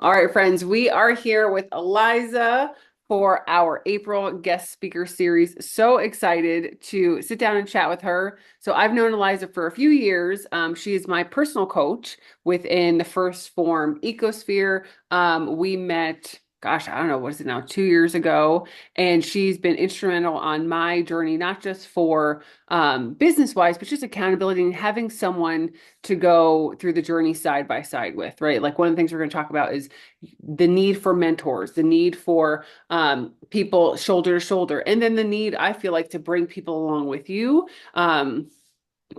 All right, friends, we are here with Eliza for our April guest speaker series. So excited to sit down and chat with her. So I've known Eliza for a few years. She is my personal coach within the First Form ecosphere. We met, gosh, I don't know, what is it now, 2 years ago. And she's been instrumental on my journey, not just for business wise, but just accountability and having someone to go through the journey side by side with, right? Like one of the things we're going to talk about is the need for mentors, the need for people shoulder to shoulder, and then the need, I feel like, to bring people along with you.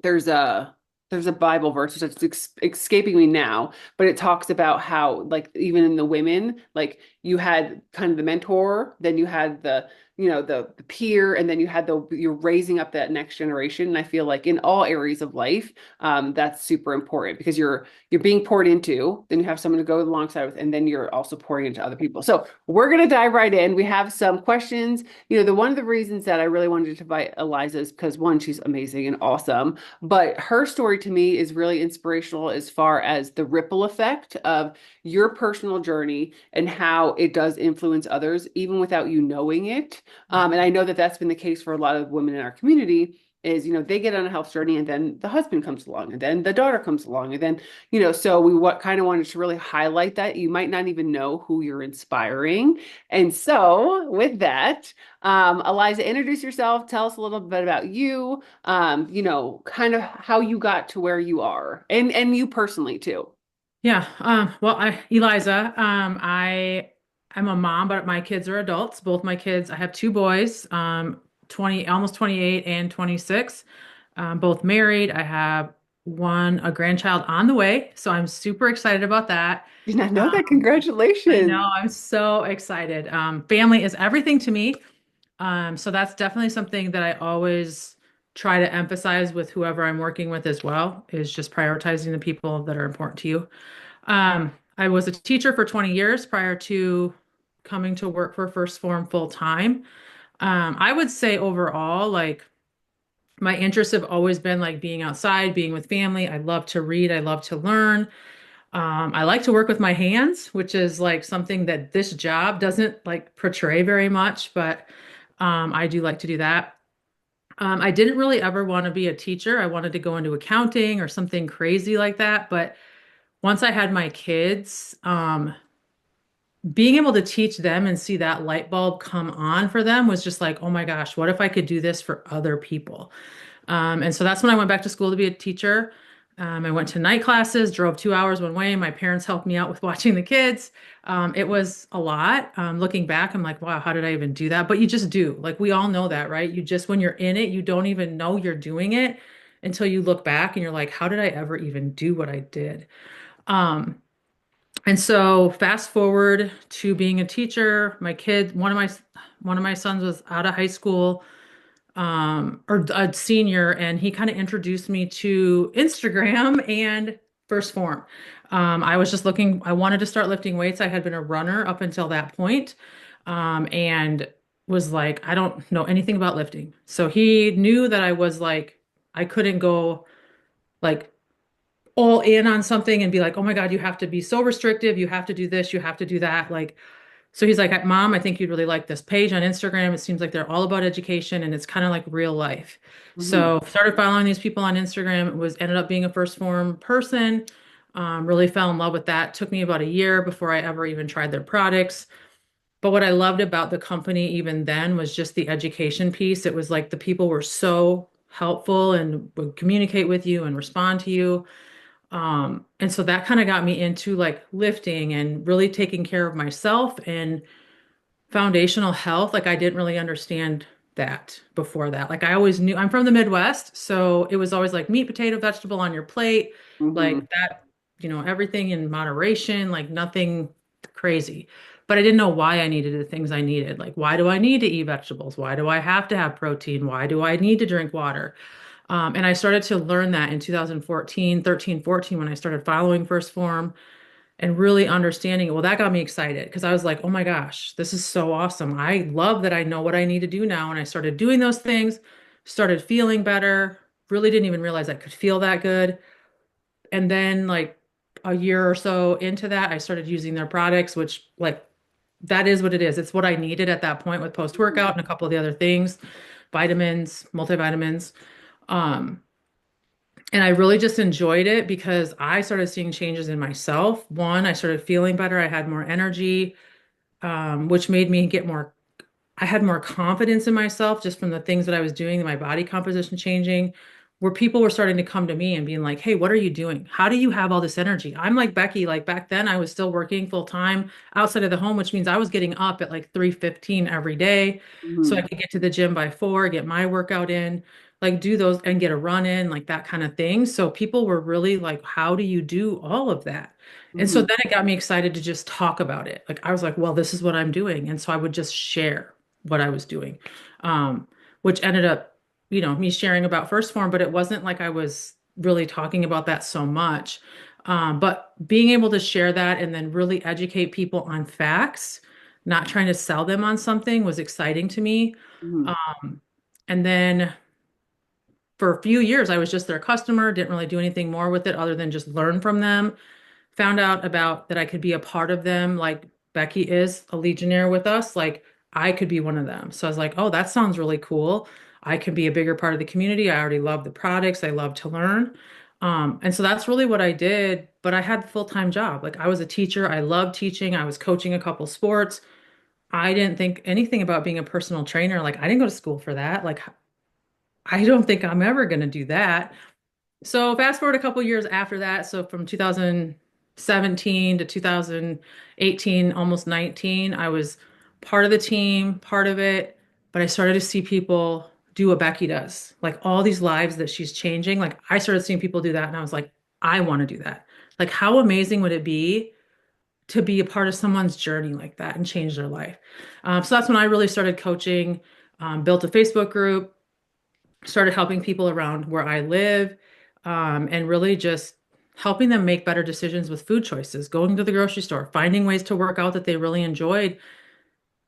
There's a there's a Bible verse that's escaping me now, but it talks about how, like, even in the women, like you had kind of the mentor, then you had the peer, and then you had you're raising up that next generation. And I feel like in all areas of life, that's super important because you're being poured into, then you have someone to go alongside with, and then you're also pouring into other people. So we're gonna dive right in. We have some questions. The one of the reasons that I really wanted to invite Eliza is because one, she's amazing and awesome. But her story to me is really inspirational as far as the ripple effect of your personal journey and how it does influence others, even without you knowing it. And I know that that's been the case for a lot of women in our community. Is, they get on a health journey and then the husband comes along and then the daughter comes along and then, so we kind of wanted to really highlight that you might not even know who you're inspiring. And so with that, Eliza, introduce yourself. Tell us a little bit about you, kind of how you got to where you are and you personally too. Yeah. Well, Eliza, I'm a mom, but my kids are adults. Both my kids, I have two boys, 20, almost 28 and 26, both married. I have a grandchild on the way. So I'm super excited about that. Did not know that. Um, I know, Congratulations. I'm so excited. Family is everything to me. So that's definitely something that I always try to emphasize with whoever I'm working with as well, is just prioritizing the people that are important to you. I was a teacher for 20 years prior to coming to work for First Form full time. I would say overall, like my interests have always been like being outside, being with family. I love to read, I love to learn. I like to work with my hands, which is like something that this job doesn't like portray very much, but I do like to do that. I didn't really ever want to be a teacher. I wanted to go into accounting or something crazy like that, but once I had my kids, being able to teach them and see that light bulb come on for them was just like, oh my gosh, what if I could do this for other people? And so that's when I went back to school to be a teacher. I went to night classes, drove 2 hours one way. My parents helped me out with watching the kids. It was a lot. Looking back, I'm like, wow, how did I even do that? But you just do. Like we all know that, right? You just, when you're in it, you don't even know you're doing it until you look back and you're like, how did I ever even do what I did? Um, and so fast forward to being a teacher, one of my sons was out of high school, or a senior, and he kind of introduced me to Instagram and First Form. I was just looking, I wanted to start lifting weights. I had been a runner up until that point, and was like, I don't know anything about lifting. So he knew that I was like, I couldn't go like all in on something and be like, oh my God, you have to be so restrictive. You have to do this, you have to do that. Like, so he's like, Mom, I think you'd really like this page on Instagram. It seems like they're all about education and it's kind of like real life. Mhm. So started following these people on Instagram. Ended up being a First Form person. Really fell in love with that. Took me about a year before I ever even tried their products. But what I loved about the company even then was just the education piece. It was like the people were so helpful and would communicate with you and respond to you. And so that kind of got me into like lifting and really taking care of myself and foundational health. Like I didn't really understand that before that. Like I always knew I'm from the Midwest, so it was always like meat, potato, vegetable on your plate, Mhm. like that, everything in moderation, like nothing crazy. But I didn't know why I needed the things I needed. Like, why do I need to eat vegetables? Why do I have to have protein? Why do I need to drink water? And I started to learn that in 2014, 13, 14, when I started following First Form and really understanding it. Well, that got me excited because I was like, oh my gosh, this is so awesome. I love that I know what I need to do now. And I started doing those things, started feeling better, really didn't even realize I could feel that good. And then, like, a year or so into that, I started using their products, which like that is what it is. It's what I needed at that point with post-workout and a couple of the other things, vitamins, multivitamins. Um, and I really just enjoyed it because I started seeing changes in myself. One, I started feeling better. I had more energy, which made me get more I had more confidence in myself just from the things that I was doing, my body composition changing, where people were starting to come to me and being like, "Hey, what are you doing? How do you have all this energy?" I'm like Becky, like back then I was still working full time outside of the home, which means I was getting up at like 3:15 every day so I Mhm. could get to the gym by 4, get my workout in, like do those and get a run in, like that kind of thing. So people were really like, "How do you do all of that?" And so Mhm. then it got me excited to just talk about it. Like I was like, "Well, this is what I'm doing." And so I would just share what I was doing, um, which ended up, me sharing about First Form, but it wasn't like I was really talking about that so much. But being able to share that and then really educate people on facts, not trying to sell them on something was exciting to me. Mhm. Um, and then for a few years, I was just their customer, didn't really do anything more with it other than just learn from them. Found out about that I could be a part of them, like Becky is a Legionnaire with us, like I could be one of them. So I was like, oh, that sounds really cool. I can be a bigger part of the community. I already love the products. I love to learn. And so that's really what I did. But I had a full-time job. Like I was a teacher. I loved teaching. I was coaching a couple sports. I didn't think anything about being a personal trainer. Like I didn't go to school for that. Like I don't think I'm ever going to do that. So fast forward a couple years after that, so from 2017 to 2018, almost 19, I was part of the team, part of it, but I started to see people do what Becky does. Like all these lives that she's changing, like I started seeing people do that and I was like, I want to do that. Like how amazing would it be to be a part of someone's journey like that and change their life? So that's when I really started coaching, built a Facebook group, started helping people around where I live, and really just helping them make better decisions with food choices, going to the grocery store, finding ways to work out that they really enjoyed,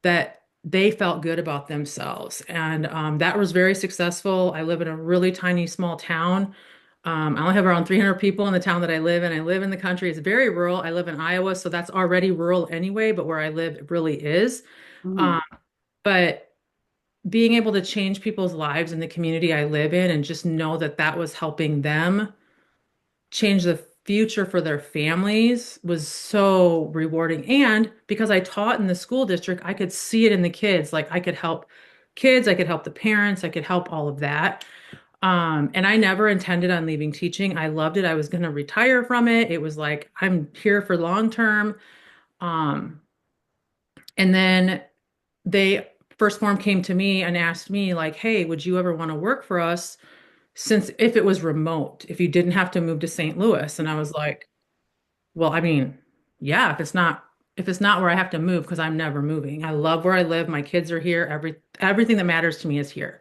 that they felt good about themselves. And that was very successful. I live in a really tiny, small town. I only have around 300 people in the town that I live in. I live in the country. It's very rural. I live in Iowa, so that's already rural anyway, but where I live, it really is. Mhm. Um, but being able to change people's lives in the community I live in and just know that that was helping them change the future for their families was so rewarding. And because I taught in the school district, I could see it in the kids. Like I could help kids, I could help the parents, I could help all of that. And I never intended on leaving teaching. I loved it. I was going to retire from it. It was like, I'm here for long term. Um, and then they First Form came to me and asked me like, "Hey, would you ever want to work for us since if it was remote, if you didn't have to move to St. Louis?" And I was like, "Well, I mean, yeah, if it's not where I have to move because I'm never moving. I love where I live. My kids are here. Everything that matters to me is here."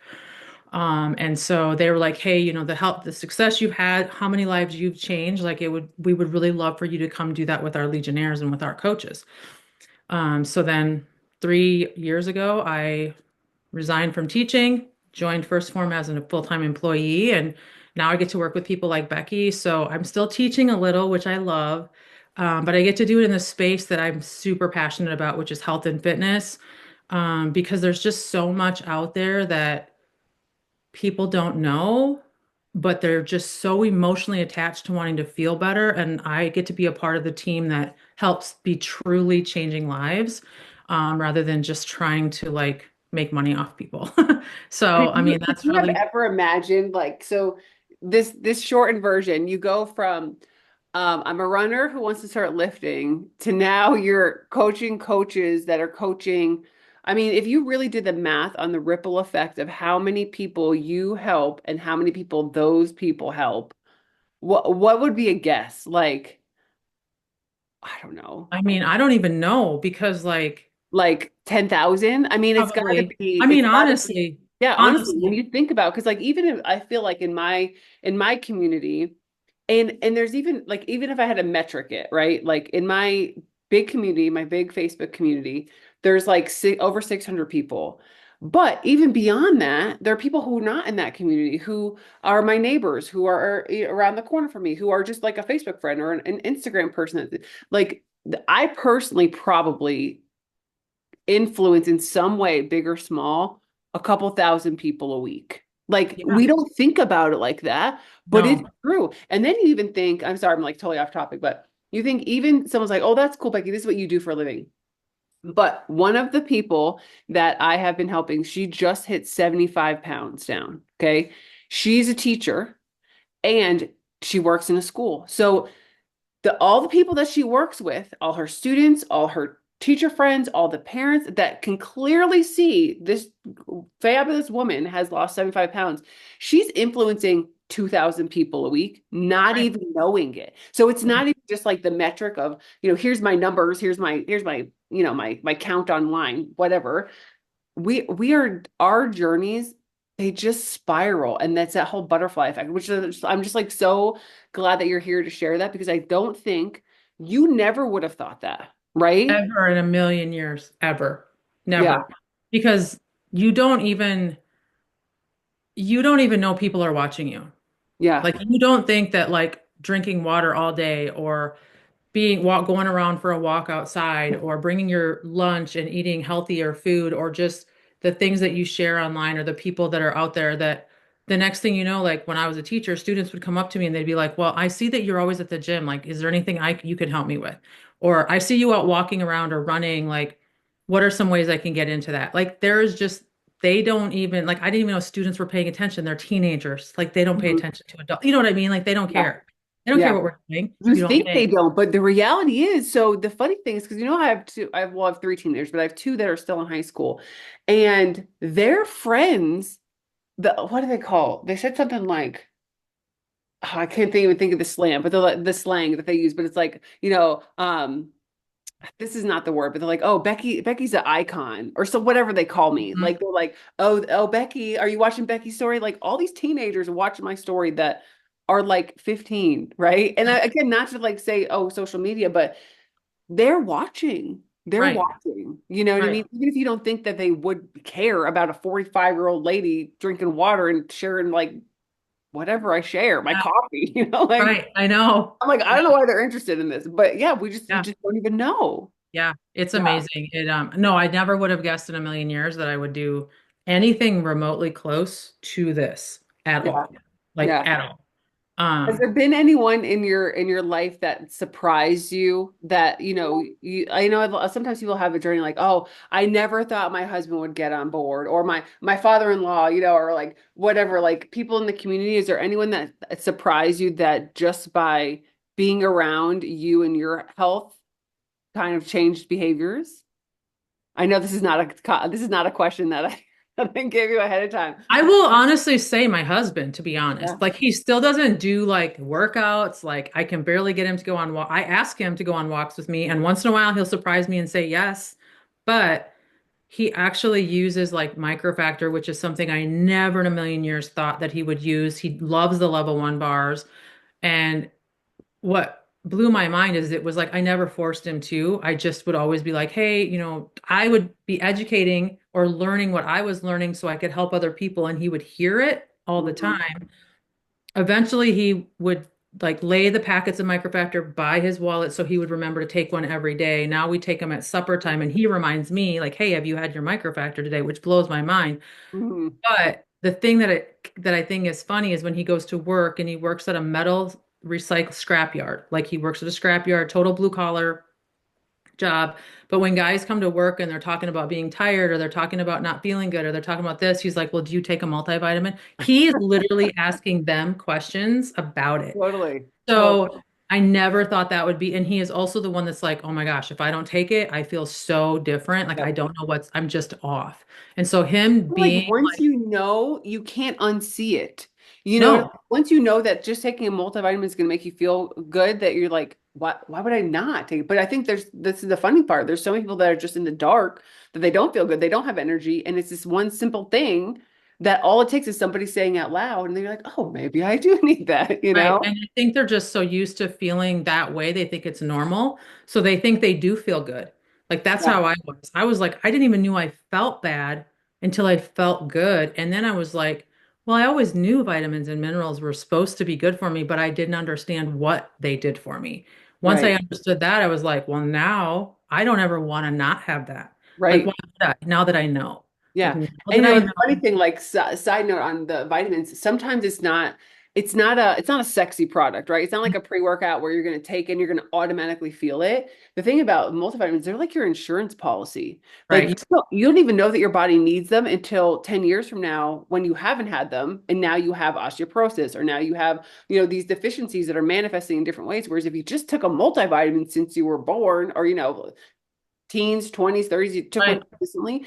And so they were like, "Hey, the success you've had, how many lives you've changed, like we would really love for you to come do that with our Legionnaires and with our coaches." So then 3 years ago, I resigned from teaching, joined First Form as a full-time employee, and now I get to work with people like Becky. So I'm still teaching a little, which I love, but I get to do it in the space that I'm super passionate about, which is health and fitness, because there's just so much out there that people don't know, but they're just so emotionally attached to wanting to feel better. And I get to be a part of the team that helps be truly changing lives, rather than just trying to like make money off people. So, I mean, Could that's you have really, ever imagined like so this shortened version, you go from I'm a runner who wants to start lifting to now you're coaching coaches that are coaching. I mean, if you really did the math on the ripple effect of how many people you help and how many people those people help, what would be a guess? Like, I don't know. I mean, I don't even know because Like 10,000? I mean, probably, I mean, yeah, honestly, when honestly, you think about, because like even if I feel like in my community, and there's even like even if I had to metric it, right? Like in my big community, my big Facebook community, there's like over 600 people. But even beyond that, there are people who are not in that community, who are my neighbors, who are around the corner from me, who are just like a Facebook friend or an Instagram person. Like I personally probably influence in some way, big or small, a couple thousand people a week. Like Yeah. we don't think about it like that, but it's No. true. And then you even think, I'm sorry, I'm like totally off topic, but you think even someone's like, oh, that's cool, Becky, this is what you do for a living. But one of the people that I have been helping, she just hit 75 pounds down. Okay. She's a teacher and she works in a school. So all the people that she works with, all her students, all her teacher friends, all the parents that can clearly see this fabulous woman has lost 75 pounds. She's influencing 2,000 people a week, not Right. even knowing it. So it's not even just like the metric of, here's my numbers, here's my, my count online, whatever. We are our journeys, they just spiral, and that's that whole butterfly effect, which is, I'm just like so glad that you're here to share that because I don't think you never would have thought that, right? Ever in a million years, ever. Yeah, Never. Because you don't even you don't even know people are watching you. yeah. Like you don't think that like drinking water all day or going around for a walk outside or bringing your lunch and eating healthier food or just the things that you share online or the people that are out there that the next thing you know, like when I was a teacher, students would come up to me and they'd be like, "Well, I see that you're always at the gym. Like, is there anything you can help me with?" Or I see you out walking around or running. Like, what are some ways I can get into that? Like, there is just they don't even like I didn't even know students were paying attention. They're teenagers. Like they don't pay Mhm. attention to adults. You know what I mean? Like they don't Yeah, care. They don't care yeah. what we're doing You if you don't think they pay. don't, but the reality is, so the funny thing is, because I have two, well, I have three teenagers, but I have two that are still in high school, and their friends, what do they call? They said something like, I can't even think of the slang, but the slang that they use, but it's like, this is not the word, but they're like, oh, Becky's an icon, or so whatever they call me. Mhm. Like they're like, oh, Becky, are you watching Becky's story? Like all these teenagers are watching my story that are like 15, right? And again, not to like say, oh, social media, but they're watching. They're Right, watching. You know what I right, mean? Even if you don't think that they would care about a 45-year-old lady drinking water and sharing like whatever I share, my yeah, coffee, like right. I know. I'm like, I Yeah, don't know why they're interested in this. But yeah, you yeah, just don't even know. yeah. It's Yeah. amazing. No, I never would have guessed in a million years that I would do anything remotely close to this at Yeah. all. Like Yeah. at all. Has there been anyone in your life that surprised you that, I know sometimes people have a journey like, oh, I never thought my husband would get on board or my father-in-law, or like whatever, like people in the community. Is there anyone that surprised you that just by being around you and your health kind of changed behaviors? I know this is not a question that I, that I gave you ahead of time. I will honestly say my husband, to be honest. Yeah. Like he still doesn't do like workouts. Like I can barely get him to go on walk. I ask him to go on walks with me, and once in a while he'll surprise me and say yes. But he actually uses like microfactor, which is something I never in a million years thought that he would use. He loves the level one bars. And what blew my mind is it was like I never forced him to. I just would always be like, hey, I would be educating or learning what I was learning so I could help other people, and he would hear it all the Mhm. time. Eventually, he would like lay the packets of microfactor by his wallet so he would remember to take one every day. Now we take them at supper time, and he reminds me, like, hey, have you had your microfactor today? Which blows my mind. Mhm. But the thing that I think is funny is when he goes to work and he works at a metal recycle scrapyard. Like he works at a scrapyard, total blue collar job. But when guys come to work and they're talking about being tired or they're talking about not feeling good or they're talking about this, he's like, "Well, do you take a multivitamin?" He's literally asking them questions about it. Totally. Totally. So I never thought that would be, and he is also the one that's like, oh my gosh, if I don't take it, I feel so different. Like I Yep. don't know I'm just off. And so him Like being once like, you know, you can't unsee it. no, Once you know that just taking a multivitamin is going to make you feel good, that you're like, why would I not take it? But I think this is the funny part. There's so many people that are just in the dark that they don't feel good. They don't have energy. And it's this one simple thing that all it takes is somebody saying out loud. And they're like, oh, maybe I do need that, you right. know? And I think they're just so used to feeling that way. They think it's normal. So they think they do feel good. Like that's Yeah. how I was. I was like, I didn't even knew I felt bad until I felt good. And then I was like, well, I always knew vitamins and minerals were supposed to be good for me, but I didn't understand what they did for me. Once I Right. understood that, I was like, well, now I don't ever want to not have that. Like, why Right. would I? Now that I know. Like, Yeah. now And that I the funny know, thing, like side note on the vitamins, sometimes it's not a sexy product, right? It's not like a pre-workout where you're going to take and you're going to automatically feel it. The thing about multivitamins, they're like your insurance policy. Like right, you don't even know that your body needs them until 10 years from now when you haven't had them and now you have osteoporosis or now you have, these deficiencies that are manifesting in different ways. Whereas if you just took a multivitamin since you were born or, teens, 20s, 30s, you took one right, consistently,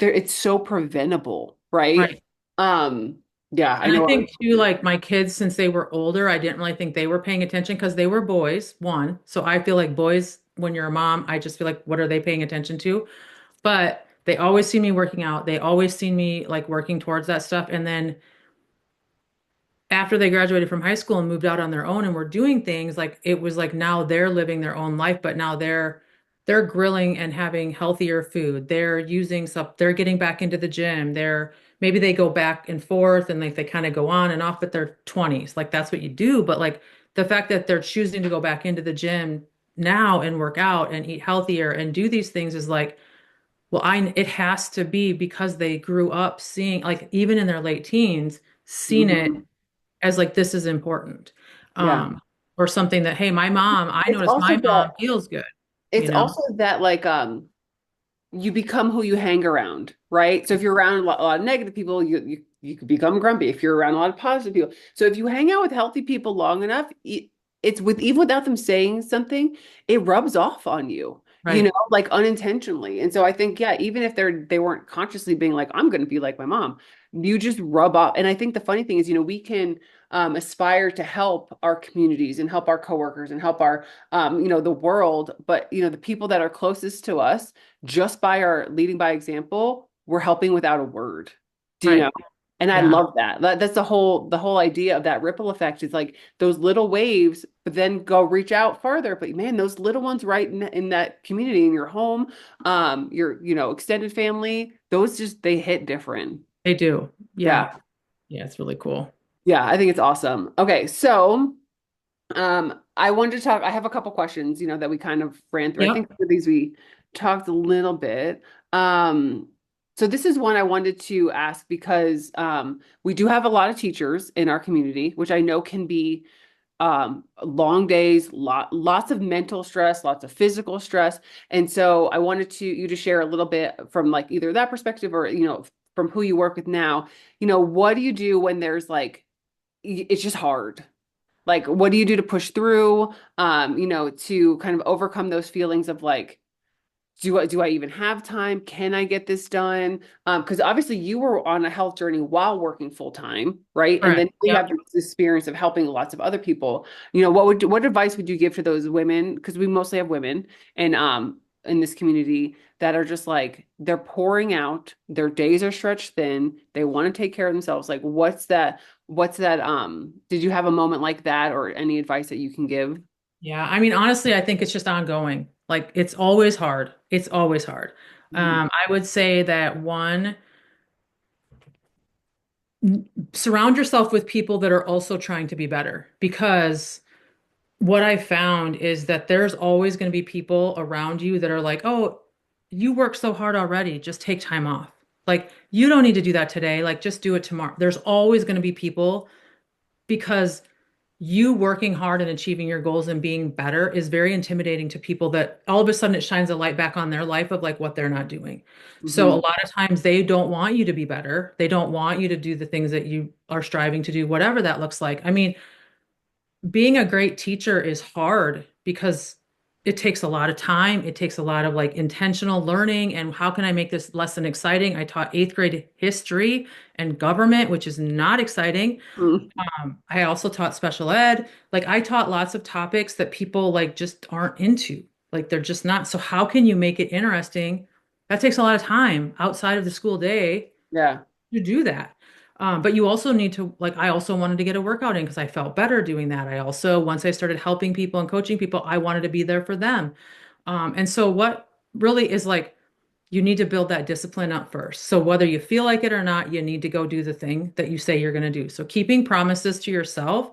there it's so preventable, right? right. Um, yeah, I And I know. think too, like my kids, since they were older, I didn't really think they were paying attention because they were boys, one. So I feel like boys, when you're a mom, I just feel like, what are they paying attention to? But they always see me working out. They always see me like working towards that stuff. And then after they graduated from high school and moved out on their own and were doing things, like it was like now they're living their own life, but now they're grilling and having healthier food. They're using stuff, they're getting back into the gym. They're maybe they go back and forth and like they kind of go on and off, but they're 20s. Like that's what you do. But like the fact that they're choosing to go back into the gym now and work out and eat healthier and do these things is like, well, it has to be because they grew up seeing, like even in their late teens, seen it Mhm. as like this is important. Yeah. Um, or something that, hey, my mom, I It's noticed also my mom feels good, it's you know? also that like you become who you hang around, right? So if you're around a lot of negative people, you could become grumpy. If you're around a lot of positive people, so if you hang out with healthy people long enough, it's with even without them saying something, it rubs off on you, Right, like unintentionally. And so I think, yeah, even if they weren't consciously being like, I'm going to be like my mom, you just rub off. And I think the funny thing is, we can aspire to help our communities and help our coworkers and help our the world, but the people that are closest to us just by our leading by example, we're helping without a word. Do you know? right. And I Yeah, love that. That's the whole idea of that ripple effect is like those little waves, but then go reach out farther. But man, those little ones right in that community, in your home, your extended family, those just they hit different. they do. Yeah. Yeah. Yeah, it's really cool. Yeah, I think it's awesome. Okay, so I wanted to talk. I have a couple questions, that we kind of ran through. I Yep. think for these we talked a little bit. Um, so this is one I wanted to ask because we do have a lot of teachers in our community, which I know can be long days, lots of mental stress, lots of physical stress. And so I wanted you to share a little bit from like either that perspective or, from who you work with now. What do you do when there's like it's just hard? Like, what do you do to push through, to kind of overcome those feelings of like, do I even have time? Can I get this done? Because obviously you were on a health journey while working full time, right? And then Correct. we have Yep. this experience of helping lots of other people. What advice would you give to those women? Because we mostly have women and in this community that are just like they're pouring out, their days are stretched thin, they want to take care of themselves. Like, what's that? Did you have a moment like that or any advice that you can give? Yeah. I mean, honestly, I think it's just ongoing. Like it's always hard. It's always hard. Mhm. I would say that one, surround yourself with people that are also trying to be better because what I found is that there's always going to be people around you that are like, oh, you work so hard already. Just take time off. Like, you don't need to do that today. Like, just do it tomorrow. There's always going to be people because you working hard and achieving your goals and being better is very intimidating to people that all of a sudden it shines a light back on their life of like what they're not doing. So, a Mhm. lot of times they don't want you to be better. They don't want you to do the things that you are striving to do, whatever that looks like. I mean, being a great teacher is hard because it takes a lot of time. It takes a lot of like intentional learning. And how can I make this lesson exciting? I taught eighth grade history and government, which is not exciting. Mhm. I also taught special ed. Like I taught lots of topics that people like just aren't into. Like they're just not. So how can you make it interesting? That takes a lot of time outside of the school day Yeah. to do that. But you also need to, like, I also wanted to get a workout in because I felt better doing that. I also, once I started helping people and coaching people, I wanted to be there for them. And so, what really is like you need to build that discipline up first. So whether you feel like it or not, you need to go do the thing that you say you're going to do. So keeping promises to yourself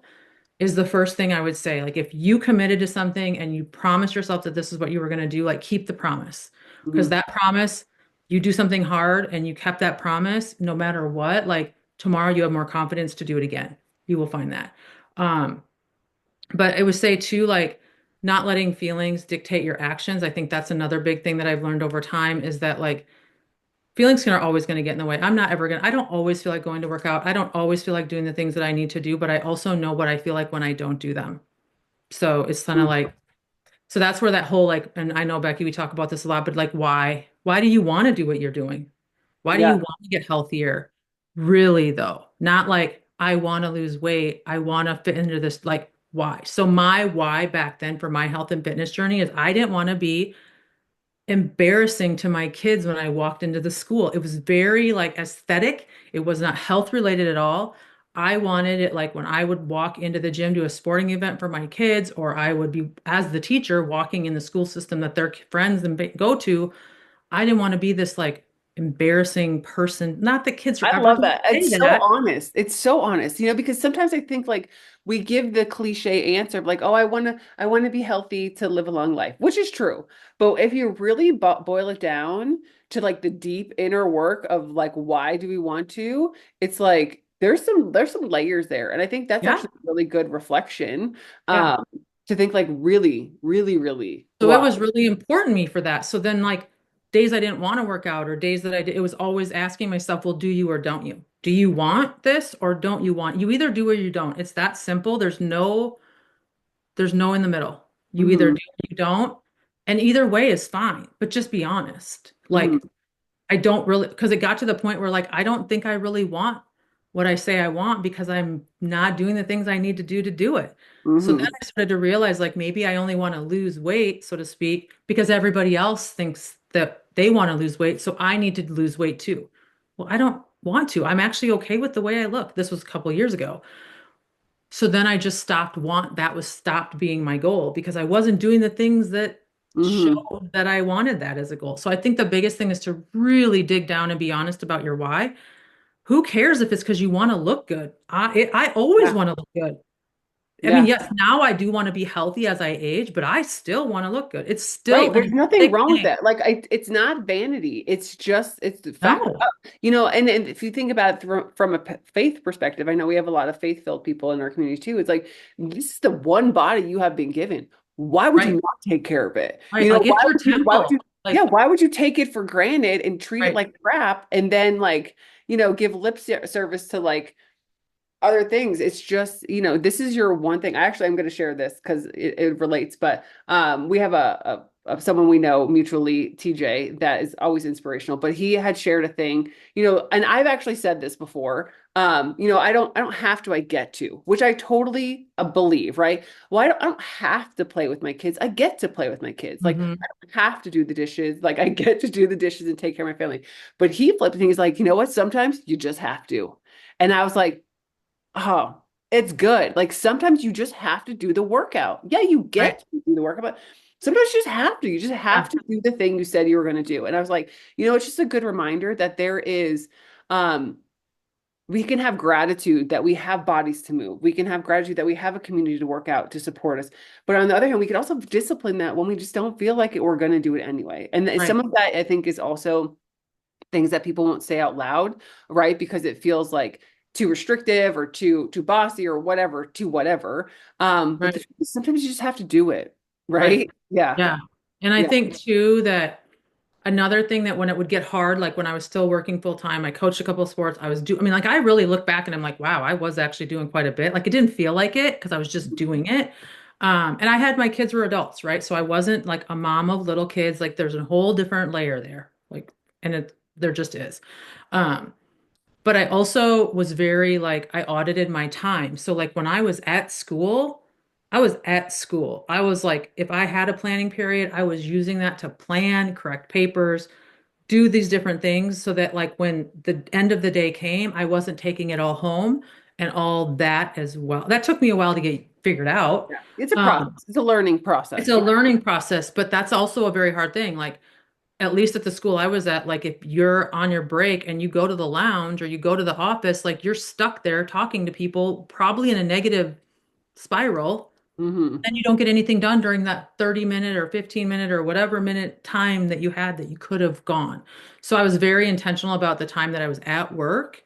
is the first thing I would say. Like if you committed to something and you promised yourself that this is what you were going to do, like keep the promise. Because Mhm. that promise, you do something hard and you kept that promise, no matter what, like tomorrow you have more confidence to do it again. You will find that. Um, but I would say too, like not letting feelings dictate your actions. I think that's another big thing that I've learned over time is that like feelings are always going to get in the way. I'm not ever going to, I don't always feel like going to work out. I don't always feel like doing the things that I need to do, but I also know what I feel like when I don't do them. So it's kind of like, so that's where that whole like, and I know Becky, we talk about this a lot, but like, why? Why do you want to do what you're doing? Why do you Yeah. want to get healthier? Really, though, not like, I want to lose weight. I want to fit into this. Like, why? So my why back then for my health and fitness journey is I didn't want to be embarrassing to my kids when I walked into the school. It was very like aesthetic. It was not health related at all. I wanted it like when I would walk into the gym to a sporting event for my kids, or I would be as the teacher walking in the school system that their friends and go to. I didn't want to be this like embarrassing person. Not that kids are I ever love going to that. say It's so that. honest. It's so honest, because sometimes I think like we give the cliche answer of like, oh, I want to be healthy to live a long life, which is true. But if you really boil it down to like the deep inner work of like, why do we want to? It's like there's some layers there. And I think that's Yeah. actually a really good reflection, Yeah. um, to think like really, really, really So it why. was really important to me for that. So then, like days I didn't want to work out or days that I did, it was always asking myself, well, do you or don't you? Do you want this or don't you want? You either do or you don't. It's that simple. There's no in the middle. You either Hmm. do or you don't. And either way is fine, but just be honest. Hmm. Like I don't really, because it got to the point where like I don't think I really want what I say I want because I'm not doing the things I need to do it. So then Hmm. I started to realize like maybe I only want to lose weight, so to speak, because everybody else thinks that they want to lose weight, so I need to lose weight too. Well, I don't want to. I'm actually okay with the way I look. This was a couple of years ago. So then I just stopped being my goal because I wasn't doing the things that Hmm. showed that I wanted that as a goal. So I think the biggest thing is to really dig down and be honest about your why. Who cares if it's because you want to look good? I always Yeah. want to look good. I mean, Yeah. yes, now I do want to be healthy as I age, but I still want to look good. It's still Right. an There's nothing big wrong with thing. that. Like it's not vanity. It's the fact. No, And if you think about it from a faith perspective, I know we have a lot of faith-filled people in our community too. It's like this is the one body you have been given. Why would you right, not take care of it? right. Like Why it's your would you, temple. yeah, Like, why would you take it for granted and treat it right, like crap and then like, give lip service to like other things. It's just, this is your one thing. I'm going to share this because it relates, but we have someone we know mutually, TJ, that is always inspirational, but he had shared a thing, and I've actually said this before. I don't have to, I get to, which I totally believe, right? Well, I don't have to play with my kids. I get to play with my kids. Like hmm, I don't have to do the dishes. Like I get to do the dishes and take care of my family. But he flipped and he's like, you know what? Sometimes you just have to. And I was like, oh, it's good. Like sometimes you just have to do the workout. Yeah, you right, get to do the workout, but sometimes you just have to. You just have yeah, to do the thing you said you were going to do. And I was like, it's just a good reminder that there is, we can have gratitude that we have bodies to move. We can have gratitude that we have a community to work out to support us. But on the other hand, we can also discipline that when we just don't feel like it, we're going to do it anyway. And right, some of that I think is also things that people won't say out loud, right? Because it feels like too restrictive or too bossy or whatever, to whatever. But right, sometimes you just have to do it, right. right? Yeah. Yeah. And I Yeah. think too that another thing that when it would get hard, like when I was still working full time, I coached a couple of sports. I mean, like I really look back and I'm like, wow, I was actually doing quite a bit. Like it didn't feel like it because I was just doing it. And I had my kids were adults, right? So I wasn't like a mom of little kids. Like there's a whole different layer there. Like, and there just is. Um, but I also was very like, I audited my time. So like when I was at school, I was at school. I was like, if I had a planning period, I was using that to plan, correct papers, do these different things so that like when the end of the day came, I wasn't taking it all home and all that as well. That took me a while to get figured out. Yeah. It's a Um, process. It's a learning it's process. a Yeah. learning process, but that's also a very hard thing. Like at least at the school I was at, like if you're on your break and you go to the lounge or you go to the office, like you're stuck there talking to people, probably in a negative spiral, Hmm. and you don't get anything done during that 30-minute or 15-minute or whatever minute time that you had that you could have gone. So I was very intentional about the time that I was at work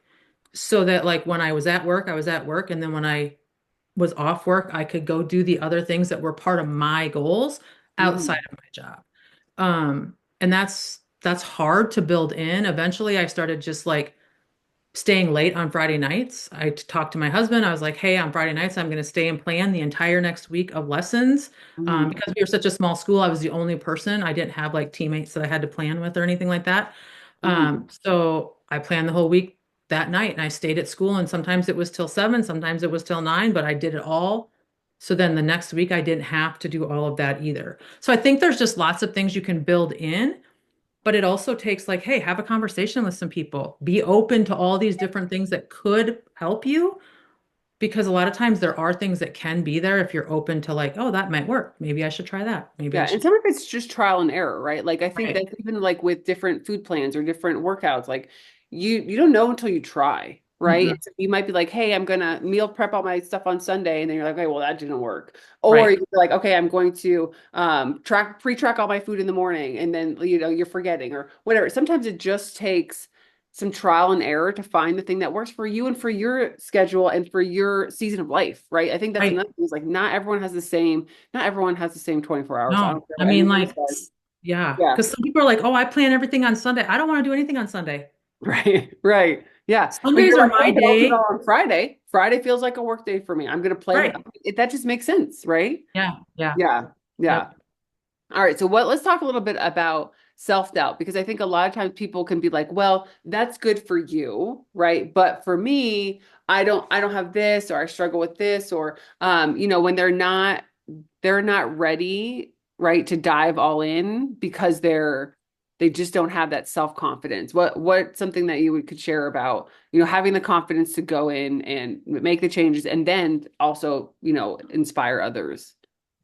so that like when I was at work, I was at work, and then when I was off work, I could go do the other things that were part of my goals outside Hmm. of my job. And that's hard to build in. Eventually, I started just like staying late on Friday nights. I talked to my husband. I was like, hey, on Friday nights, I'm going to stay and plan the entire next week of lessons. Hmm. Because we were such a small school, I was the only person. I didn't have like teammates that I had to plan with or anything like that. Hmm. So I planned the whole week that night and I stayed at school. And sometimes it was till 7, sometimes it was till 9, but I did it all. So then the next week, I didn't have to do all of that either. So I think there's just lots of things you can build in. But it also takes like, hey, have a conversation with some people. Be open to all these different things that could help you because a lot of times there are things that can be there if you're open to like, oh, that might work. Maybe I should try that. Maybe Yeah, I and should. some of it's just trial and error, right? Like I think Right. that's even like with different food plans or different workouts, like you don't know until you try, right? Mm-mm. And so you might be like, "Hey, I'm gonna meal prep all my stuff on Sunday," and then you're like, "Okay, well that didn't work." Or Right. you're like, "Okay, I'm going to track pre-track all my food in the morning," and then you're forgetting or whatever. Sometimes it just takes some trial and error to find the thing that works for you and for your schedule and for your season of life, right? I think that's Right. another thing is like not everyone has the same 24 hours. I No, don't care I what mean, anyone like, says. yeah. Yeah. Because some people are like, oh, I plan everything on Sunday. I don't want to do anything on Sunday. Right. Right. Yeah. But Sundays you're are like, my hey, but I'll do it day. all on Friday. Friday feels like a work day for me. I'm going to play with Right. it. That just makes sense, right? Yeah. Yeah. Yeah. Yeah. Yep. All right. So let's talk a little bit about self-doubt because I think a lot of times people can be like, well, that's good for you, right? But for me, I don't have this or I struggle with this or when they're not ready, right, to dive all in because they just don't have that self-confidence. What something that you could share about, having the confidence to go in and make the changes and then also, inspire others.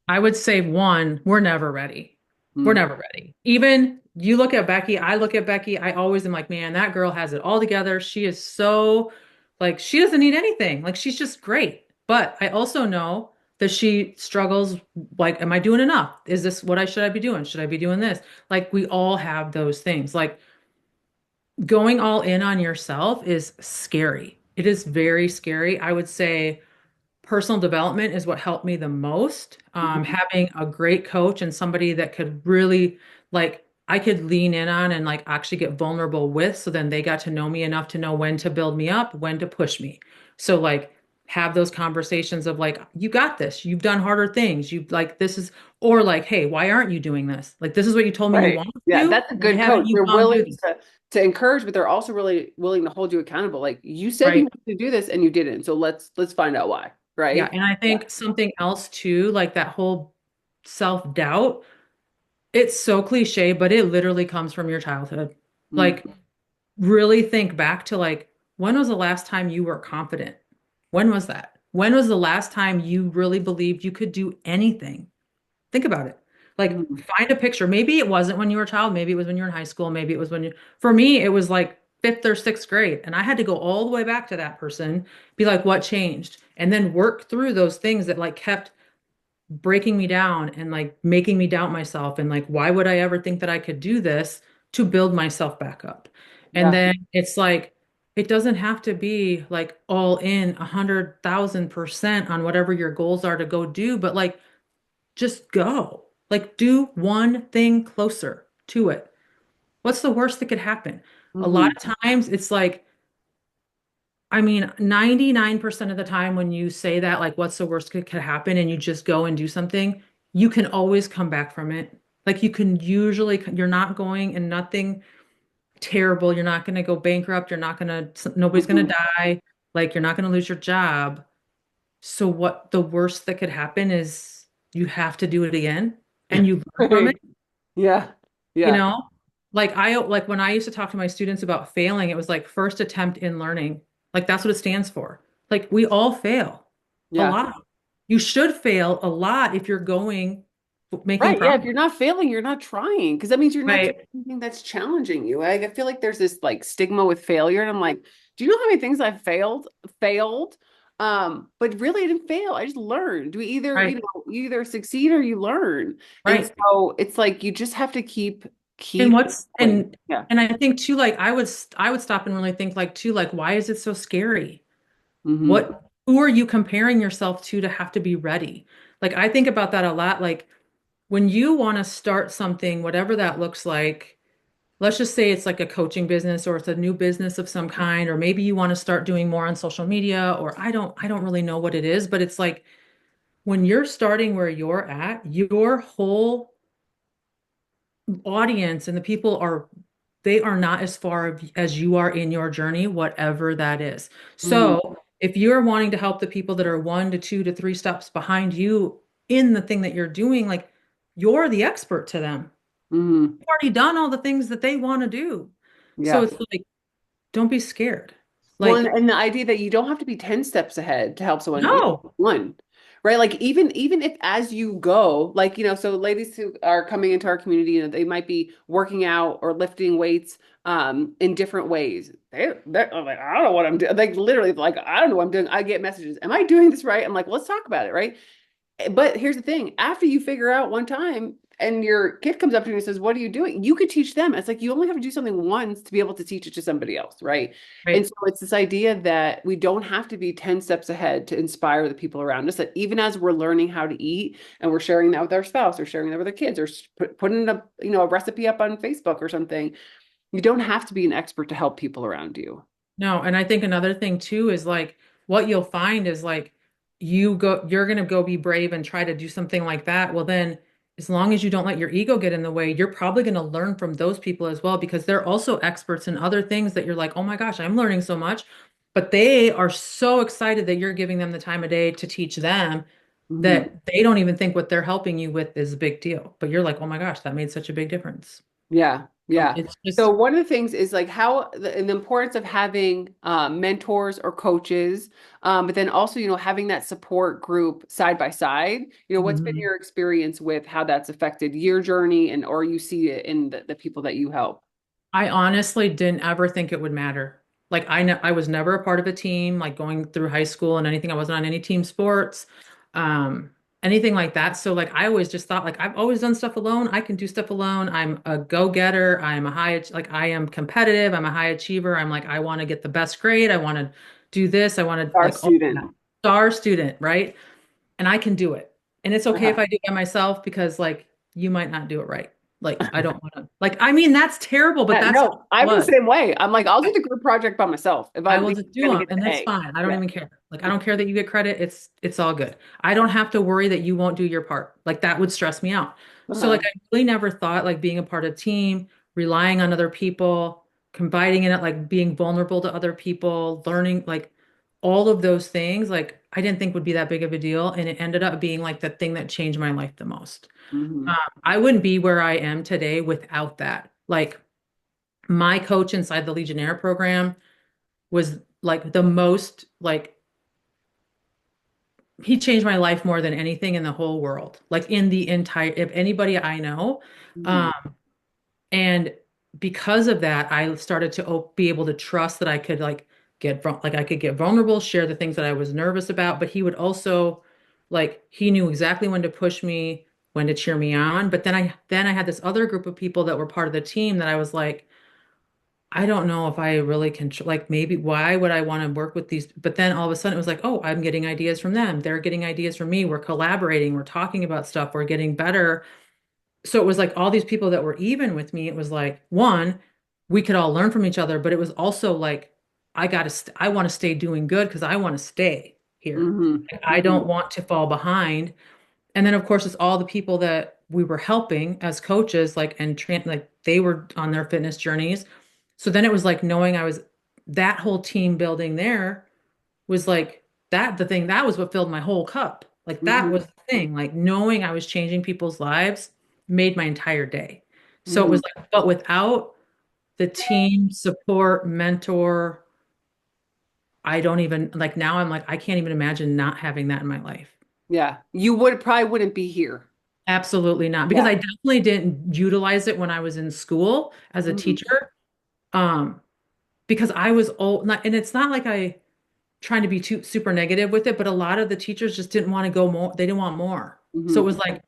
I would say one, we're never ready. We're Mm. never ready. Even you look at Becky, I look at Becky, I always am like, man, that girl has it all together. She is so like she doesn't need anything. Like she's just great. But I also know that she struggles like, am I doing enough? Is this what I should I be doing? Should I be doing this? Like we all have those things. Like going all in on yourself is scary. It is very scary. I would say personal development is what helped me the most. Mhm. Having a great coach and somebody that could really like I could lean in on and like actually get vulnerable with. So then they got to know me enough to know when to build me up, when to push me. So like have those conversations of like, you got this. You've done harder things. You like this is or like, hey, why aren't you doing this? Like this is what you told me you Right. wanted to Yeah, do. that's a Why good haven't coach. you They're gone willing do this? to encourage, but they're also really willing to hold you accountable. Like you said you Right. wanted to do this and you didn't. So let's find out why. Yeah. Right? And I Yeah. think something else too, like that whole self-doubt. It's so cliche, but it literally comes from your childhood. Mm. Like, really think back to like, when was the last time you were confident? When was that? When was the last time you really believed you could do anything? Think about it. Like, Mm. find a picture. Maybe it wasn't when you were a child. Maybe it was when you were in high school. Maybe it was when for me, it was like fifth or sixth grade. And I had to go all the way back to that person, be like, what changed? And then work through those things that like kept breaking me down and like making me doubt myself and like why would I ever think that I could do this to build myself back up. And Yeah. then it's like it doesn't have to be like all in 100,000% on whatever your goals are to go do, but like just go. Like do one thing closer to it. What's the worst that could happen? A lot Hmm. of times it's like I mean, 99% of the time when you say that, like, what's the worst could happen, and you just go and do something, you can always come back from it. Like, you can usually, you're not going and nothing terrible. You're not going to go bankrupt. You're not going to, nobody's going Hmm. to die. Like, you're not going to lose your job. So, what the worst that could happen is you have to do it again and you learn from it, Right. Yeah. you Yeah. know? Like when I used to talk to my students about failing, it was like first attempt in learning. Like that's what it stands for. Like we all fail a Yeah. lot. You should fail a lot if you're going. making Right. Yeah. If progress. you're not failing, you're not trying because that means you're not doing Right. anything that's challenging you. I feel like there's this like stigma with failure. And I'm like, do you know how many things I've failed? But really I didn't fail. I just learned. We either, Right. you either succeed or you learn. And Right. so it's like you just have to And keep what's going. Yeah. and I think too, like I would stop and really think like too, like, why is it so scary? Hmm. What who are you comparing yourself to have to be ready? Like I think about that a lot. Like when you want to start something, whatever that looks like, let's just say it's like a coaching business or it's a new business of some kind, or maybe you want to start doing more on social media, or I don't really know what it is, but it's like when you're starting where you're at, your whole audience and the people are they are not as far as you are in your journey, whatever that is. Hmm. So if you're wanting to help the people that are 1 to 2 to 3 steps behind you in the thing that you're doing, like you're the expert to them. Hmm. You've already done all the things that they want to do. So Yeah. it's like, don't be scared. Well, and, Like, and the idea that you don't have to be 10 steps ahead to help someone, you no, one, right? Like even if as you go, like, so ladies who are coming into our community, they might be working out or lifting weights in different ways. They're I'm like, I don't know what I'm doing. Like literally, like, I don't know what I'm doing. I get messages. Am I doing this right? I'm like, let's talk about it, right? But here's the thing, after you figure out one time and your kid comes up to you and says, "What are you doing?" You could teach them. It's like you only have to do something once to be able to teach it to somebody else, right? And right? so it's this idea that we don't have to be 10 steps ahead to inspire the people around us, that even as we're learning how to eat and we're sharing that with our spouse or sharing that with our kids or putting a recipe up on Facebook or something, you don't have to be an expert to help people around you. No, and I think another thing too is like what you'll find is like you're gonna go be brave and try to do something like that. Well, then as long as you don't let your ego get in the way, you're probably gonna learn from those people as well because they're also experts in other things that you're like, oh my gosh, I'm learning so much. But they are so excited that you're giving them the time of day to teach them Mhm. that they don't even think what they're helping you with is a big deal. But you're like, oh my gosh, that made such a big difference. Yeah, So yeah. it's just So one of the things is like and the importance of having mentors or coaches, but then also, having that support group side by side. What's been Mhm. your experience with how that's affected your journey and or you see it in the people that you help? I honestly didn't ever think it would matter. Like I was never a part of a team, like going through high school and anything. I wasn't on any team sports, um, anything like that. So like I always just thought like I've always done stuff alone. I can do stuff alone. I'm a go-getter. I'm a like I am competitive. I'm a high achiever. I'm like I want to get the best grade. I want to do this. I want to Our like all student. that. Star student, right? And I can do it. And it's okay if Uh-huh. I do it by myself because like you might not do it right. Like I don't want to like I mean that's terrible, but Yeah, that's how no, it I'm the was. same way. I'm like, I'll do the group project by myself if I I'm will even just do gonna them get and the that's A. fine. I don't Yeah. even care. Like I don't care that you get credit. It's all good. I don't have to worry that you won't do your part. Like that would stress me out. So like Uh-huh. I really never thought like being a part of a team, relying on other people, confiding in it, like being vulnerable to other people, learning like all of those things, like I didn't think would be that big of a deal. And it ended up being like the thing that changed my life the most. Um, Hmm. I wouldn't be where I am today without that. Like my coach inside the Legionnaire program was like the most like he changed my life more than anything in the whole world. Like in the entire if anybody I know. Hmm. Um and because of that, I started to be able to trust that I could like like I could get vulnerable, share the things that I was nervous about, but he would also like he knew exactly when to push me, when to cheer me on. But then I had this other group of people that were part of the team that I was like I don't know if I really can, like, maybe why would I want to work with these? But then all of a sudden it was like, oh, I'm getting ideas from them. They're getting ideas from me. We're collaborating. We're talking about stuff. We're getting better. So it was like all these people that were even with me. It was like, one, we could all learn from each other, but it was also like, I want to stay doing good because I want to stay here. Hmm. Like, I Hmm. don't want to fall behind. And then, of course, it's all the people that we were helping as coaches, like, and like they were on their fitness journeys. So then it was like knowing I was that whole team building there was like that, the thing that was what filled my whole cup. Like that Hmm. was the thing, like knowing I was changing people's lives made my entire day. So it Hmm. was like, but without the team support, mentor, I don't even like now I'm like, I can't even imagine not having that in my life. Yeah. You would probably wouldn't be here. Absolutely not. Because Yeah. I definitely didn't utilize it when I was in school as a Mhm. teacher. Um, because I was old, and it's not like I trying to be too super negative with it, but a lot of the teachers just didn't want to go more. They didn't want more. So it Mhm. was like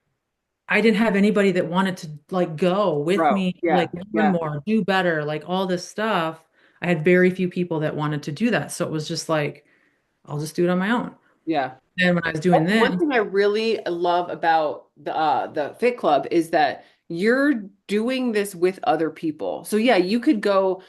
I didn't have anybody that wanted to like go with Bro. me, like Yeah. learn Yeah. more, do better, like all this stuff. I had very few people that wanted to do that. So it was just like, I'll just do it on my own. Yeah. And when I was doing One this, thing I really love about the Fit Club is that you're doing this with other people. So yeah, you could go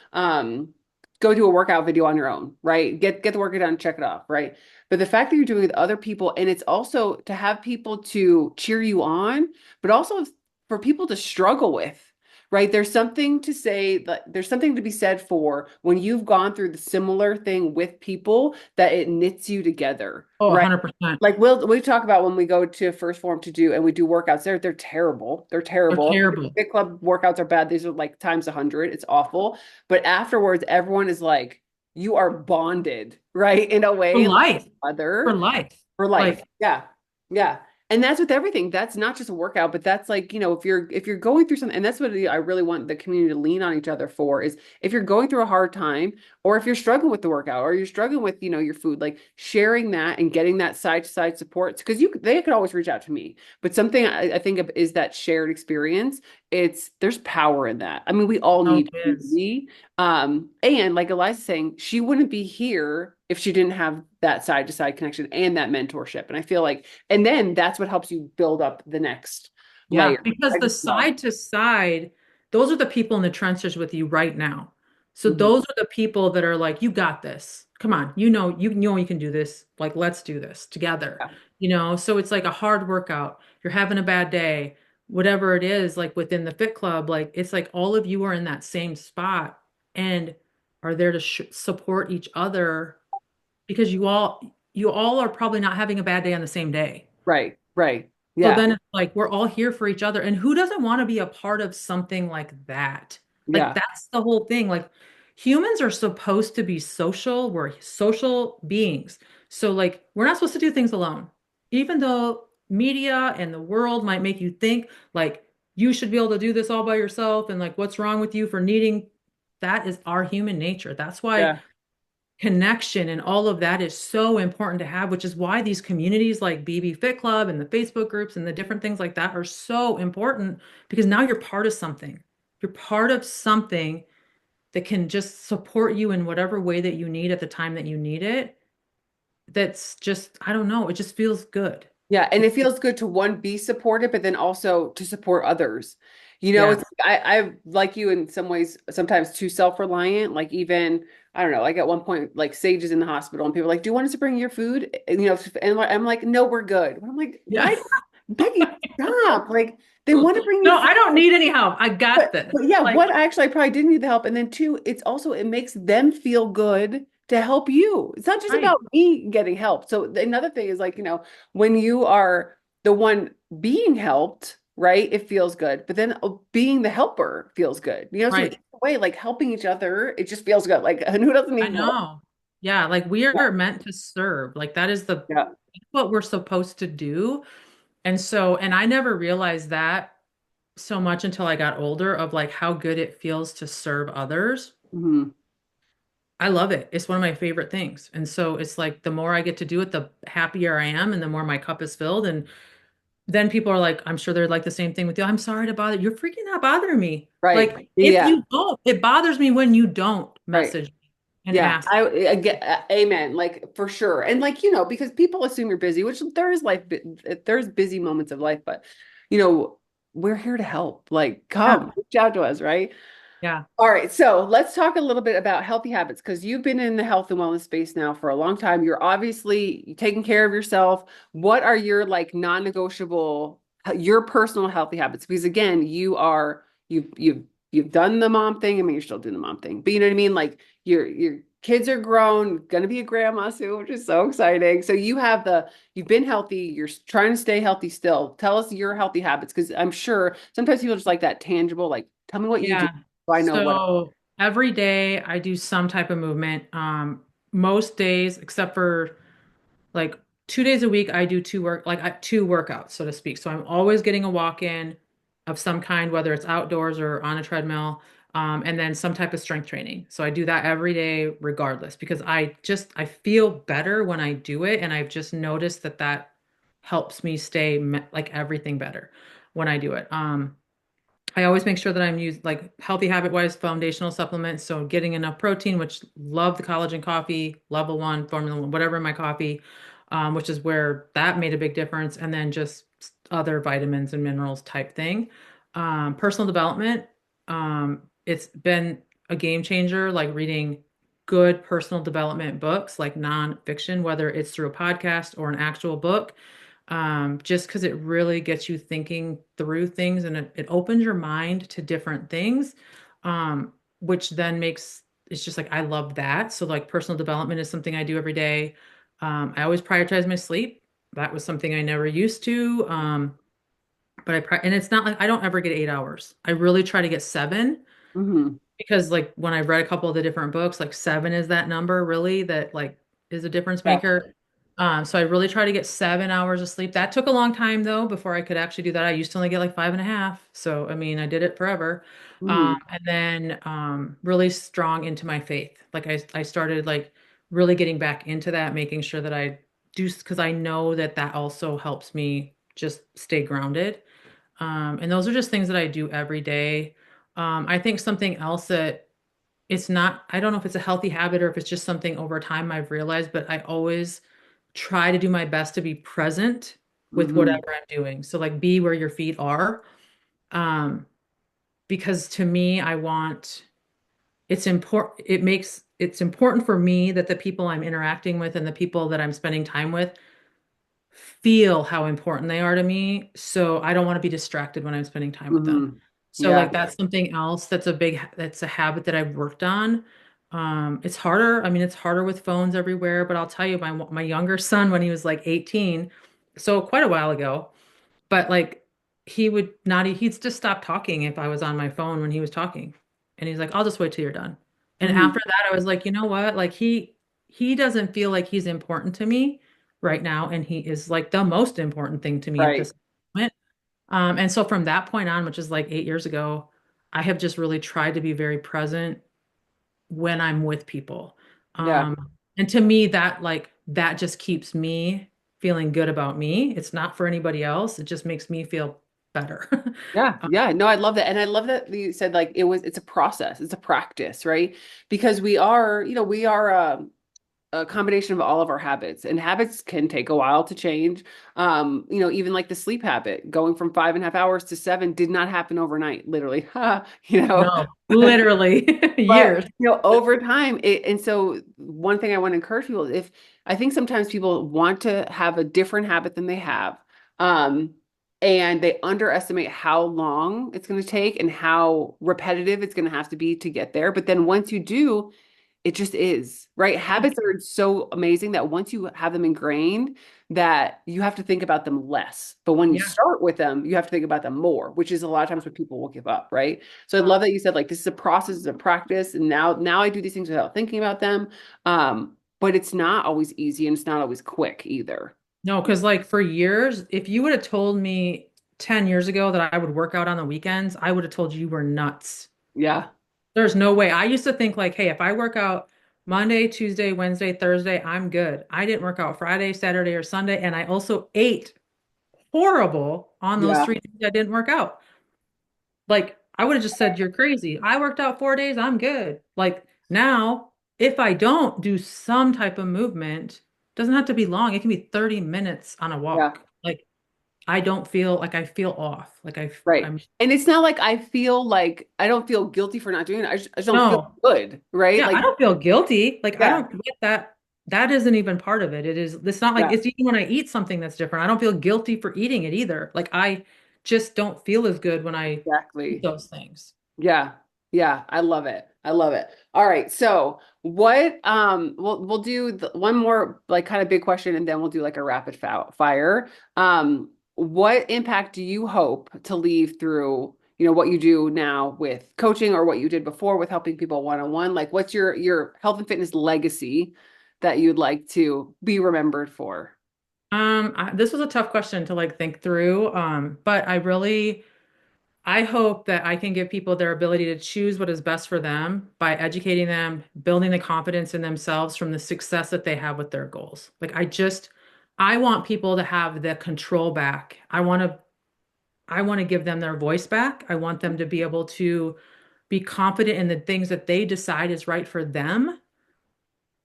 do a workout video on your own, right? Get the workout done, check it off, right? But the fact that you're doing it with other people, and it's also to have people to cheer you on, but also for people to struggle with. Right. There's something to say that there's something to be said for when you've gone through the similar thing with people that it knits you together. oh, Right. 100%. Like we talk about when we go to First Form to do and we do workouts there, they're terrible. They're They're terrible. terrible. Fit club workouts are bad. These are like times 100. It's awful. But afterwards, everyone is like, you are bonded, right? In a For way, like life. For other life. for life. Like, Yeah. Yeah. And that's with everything. That's not just a workout, but that's like, if you're going through something, and that's what I really want the community to lean on each other for is if you're going through a hard time, or if you're struggling with the workout, or you're struggling with, your food, like sharing that and getting that side to side support. Because they could always reach out to me. But something I think of is that shared experience. There's power in that. I mean, we all oh, need it is. community. And like Eliza's saying, she wouldn't be here if she didn't have that side to side connection and that mentorship. And I feel like, and then that's what helps you build up the next Yeah, layer. because I the just love. side to side, those are the people in the trenches with you right now. So Mhm. those are the people that are like, you got this. Come on, you know you can do this. Like, let's do this together. Yeah. So it's like a hard workout. You're having a bad day, whatever it is, like within the fit club, like it's like all of you are in that same spot and are there to support each other because you all are probably not having a bad day on the same day. Right. Right. So Yeah. then it's like we're all here for each other. And who doesn't want to be a part of something like that? Like Yeah. that's the whole thing. Like humans are supposed to be social. We're social beings. So like we're not supposed to do things alone. Even though media and the world might make you think like you should be able to do this all by yourself and like what's wrong with you for needing that is our human nature. That's why Yeah. connection and all of that is so important to have, which is why these communities like BB Fit Club and the Facebook groups and the different things like that are so important because now you're part of something. You're part of something that can just support you in whatever way that you need at the time that you need it. That's just, I don't know, it just feels good. Yeah, and It, it feels good to one be supported, but then also to support others. It's yeah. I like you in some ways sometimes too self-reliant. Like even I don't know, like at one point, like Sage is in the hospital and people are like, "Do you want us to bring your food?" And I'm like, "No, we're good." I'm like, Yeah. "Why, Becky? Stop!" Like they want to bring you No, food. I don't need any help. I got this. But yeah, Like, what actually I probably did need the help. And then two, it makes them feel good to help you. It's not just right, about me getting help. So another thing is like, when you are the one being helped, right? It feels good. But then being the helper feels good. So either right. way, like helping each other, it just feels good. Like who doesn't I need more? know. Yeah, like we Yeah. are meant to serve. Like that is the Yeah. what we're supposed to do. And so, and I never realized that so much until I got older of like how good it feels to serve others. Mhm. I love it. It's one of my favorite things. And so it's like the more I get to do it, the happier I am and the more my cup is filled. And then people are like, I'm sure they're like the same thing with you. I'm sorry to bother you. You're freaking not bothering me. Right. Like if Yeah. you don't, it bothers me when you don't Right. message me and Yeah, ask. I get amen, like for sure. And like, because people assume you're busy, which there is there's busy moments of life, but you know, we're here to help. Like, Yeah. come, reach out to us, right? Yeah. All right, so let's talk a little bit about healthy habits because you've been in the health and wellness space now for a long time. You're obviously taking care of yourself. What are your like non-negotiable, your personal healthy habits? Because again, you've done the mom thing. I mean, you're still doing the mom thing, but you know what I mean? Like your kids are grown, gonna be a grandma soon, which is so exciting. So you've been healthy, you're trying to stay healthy still. Tell us your healthy habits because I'm sure sometimes people just like that tangible, like tell me what you do Yeah. so I know what. So every day I do some type of movement. Most days, except for like 2 days a week I do two workouts, so to speak. So I'm always getting a walk in of some kind, whether it's outdoors or on a treadmill, and then some type of strength training. So I do that every day regardless because I feel better when I do it, and I've just noticed that that helps me stay like everything better when I do it. I always make sure that I'm using like healthy habit wise foundational supplements. So getting enough protein, which love the collagen coffee, level one, formula one, whatever in my coffee, which is where that made a big difference. And then just other vitamins and minerals type thing. Personal development, it's been a game changer, like reading good personal development books, like nonfiction, whether it's through a podcast or an actual book, just because it really gets you thinking through things and it opens your mind to different things, which then makes it's just like I love that. So like personal development is something I do every day. I always prioritize my sleep. That was something I never used to. But and it's not like I don't ever get 8 hours. I really try to get 7 Hmm. because like when I've read a couple of the different books, like 7 is that number really that like is a difference Yeah. maker. So I really try to get 7 hours of sleep. That took a long time though before I could actually do that. I used to only get like 5.5. So I mean, I did it forever. Hmm. And then really strong into my faith. Like I started like really getting back into that, making sure that I do because I know that that also helps me just stay grounded. And those are just things that I do every day. I think something else that it's not, I don't know if it's a healthy habit or if it's just something over time I've realized, but I always try to do my best to be present with Hmm. whatever I'm doing. So like be where your feet are. Um, because to me, I want it's important, it's important for me that the people I'm interacting with and the people that I'm spending time with feel how important they are to me. So I don't want to be distracted when I'm spending time with them. Hmm. So Yeah. like that's something else that's a habit that I've worked on. It's harder. I mean, it's harder with phones everywhere, but I'll tell you, my younger son, when he was like 18, so quite a while ago, but like he'd just stop talking if I was on my phone when he was talking. And he's like, I'll just wait till you're done. And after Hmm. that, I was like, you know what? Like he doesn't feel like he's important to me right now. And he is like the most important thing to me at Right. this moment. And so from that point on, which is like 8 years ago, I have just really tried to be very present when I'm with people. Yeah. And to me, that just keeps me feeling good about me. It's not for anybody else. It just makes me feel better. Yeah, yeah, no, I love that. And I love that you said like it's a process, it's a practice, right? Because we are a combination of all of our habits, and habits can take a while to change. Even like the sleep habit, going from 5.5 hours to 7 did not happen overnight, literally. you know, No, literally but years. over time, and so one thing I want to encourage people is if I think sometimes people want to have a different habit than they have, um, and they underestimate how long it's going to take and how repetitive it's going to have to be to get there. But then once you do, it just is, right? Yeah, Habits are so amazing that once you have them ingrained, that you have to think about them less. But when you yeah. start with them, you have to think about them more, which is a lot of times what people will give up, right? So I love that you said like this is a process, it's a practice, and now I do these things without thinking about them. But it's not always easy and it's not always quick either. No, because like for years, if you would have told me 10 years ago that I would work out on the weekends, I would have told you you were nuts. Yeah, There's no way. I used to think like, hey, if I work out Monday, Tuesday, Wednesday, Thursday, I'm good. I didn't work out Friday, Saturday, or Sunday, and I also ate horrible on those yeah, 3 days I didn't work out. Like, I would have just said, you're crazy. I worked out 4 days, I'm good. Like, now, if I don't do some type of movement, doesn't have to be long. It can be 30 minutes on a yeah. walk. Like, I don't feel like I feel off. Like, Right. I'm, And it's not like I feel like I don't feel guilty for not doing it. I just don't feel no. good, right? Yeah, Like, I don't feel guilty. Like, I yeah, don't get that. That isn't even part of it. It's not like yeah, it's even when I eat something that's different. I don't feel guilty for eating it either. Like, I just don't feel as good when I eat exactly. those things. Yeah. Yeah, I love it. I love it. All right. So, what we'll do one more like kind of big question and then we'll do like a rapid fire. What impact do you hope to leave through, what you do now with coaching or what you did before with helping people one-on-one? Like what's your health and fitness legacy that you'd like to be remembered for? This was a tough question to like think through. But I hope that I can give people their ability to choose what is best for them by educating them, building the confidence in themselves from the success that they have with their goals. I want people to have the control back. I want to give them their voice back. I want them to be able to be confident in the things that they decide is right for them